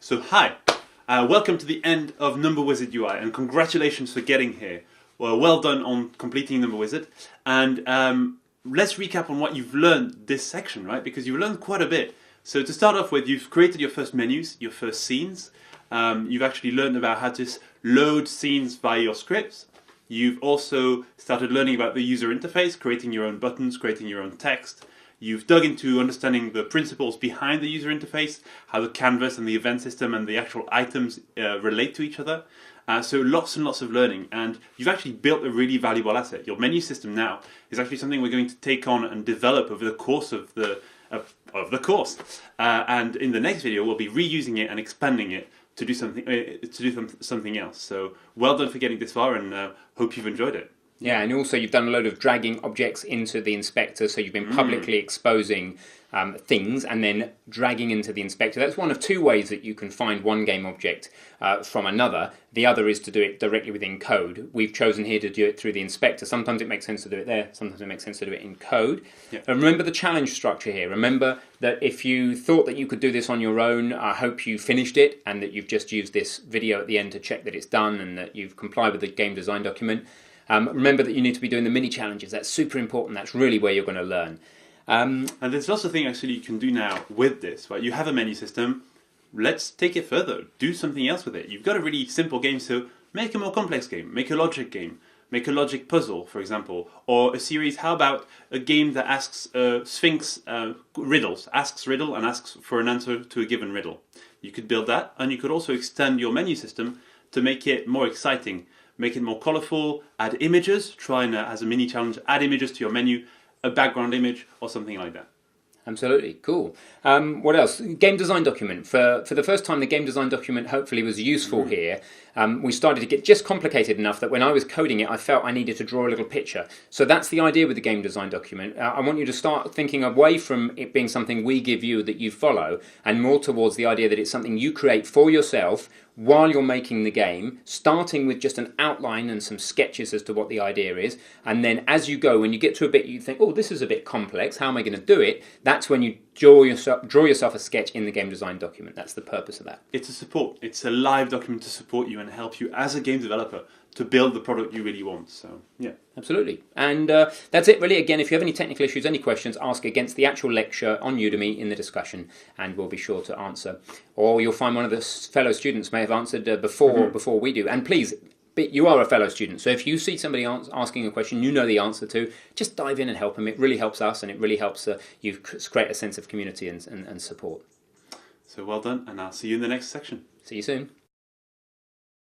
So hi, welcome to the end of Number Wizard UI, and congratulations for getting here. Well done on completing Number Wizard, and let's recap on what you've learned this section, right? Because you've learned quite a bit. So to start off with, you've created your first menus, your first scenes. You've actually learned about how to load scenes via your scripts. You've also started learning about the user interface, creating your own buttons, creating your own text. You've dug into understanding the principles behind the user interface, how the canvas and the event system and the actual items relate to each other. So lots and lots of learning, and you've actually built a really valuable asset. Your menu system now is actually something we're going to take on and develop over the course of the course. And in the next video, we'll be reusing it and expanding it to do something else. So well done for getting this far, and hope you've enjoyed it. Yeah, and also you've done a load of dragging objects into the inspector, so you've been publicly exposing things and then dragging into the inspector. That's one of two ways that you can find one game object from another. The other is to do it directly within code. We've chosen here to do it through the inspector. Sometimes it makes sense to do it there, sometimes it makes sense to do it in code. Yep. And remember the challenge structure here. Remember that if you thought that you could do this on your own, I hope you finished it and that you've just used this video at the end to check that it's done and that you've complied with the game design document. Remember that you need to be doing the mini challenges. That's super important. That's really where you're going to learn. And there's lots of things actually you can do now with this. Right? You have a menu system. Let's take it further. Do something else with it. You've got a really simple game, so make a more complex game. Make a logic game. Make a logic puzzle, for example. Or a series, how about a game that asks Sphinx riddles. Asks riddle and asks for an answer to a given riddle. You could build that, and you could also extend your menu system to make it more exciting. Make it more colourful, add images, try and as a mini challenge, add images to your menu, a background image or something like that. Absolutely, cool. What else? Game design document. For the first time, the game design document hopefully was useful here. We started to get just complicated enough that when I was coding it, I felt I needed to draw a little picture. So that's the idea with the game design document. I want you to start thinking away from it being something we give you that you follow, and more towards the idea that it's something you create for yourself while you're making the game, starting with just an outline and some sketches as to what the idea is, and then as you go, when you get to a bit you think, oh, this is a bit complex, how am I going to do it? That's when you draw yourself a sketch in the game design document. That's the purpose of that. It's a support. It's a live document to support you and help you as a game developer to build the product you really want. So, yeah. Absolutely. And that's it really. Again, if you have any technical issues, any questions, ask against the actual lecture on Udemy in the discussion and we'll be sure to answer. Or you'll find one of the fellow students may have answered before we do. And please, you are a fellow student, so if you see somebody asking a question you know the answer to, just dive in and help them. It really helps us and it really helps you create a sense of community and support. So well done, and I'll see you in the next section. See you soon.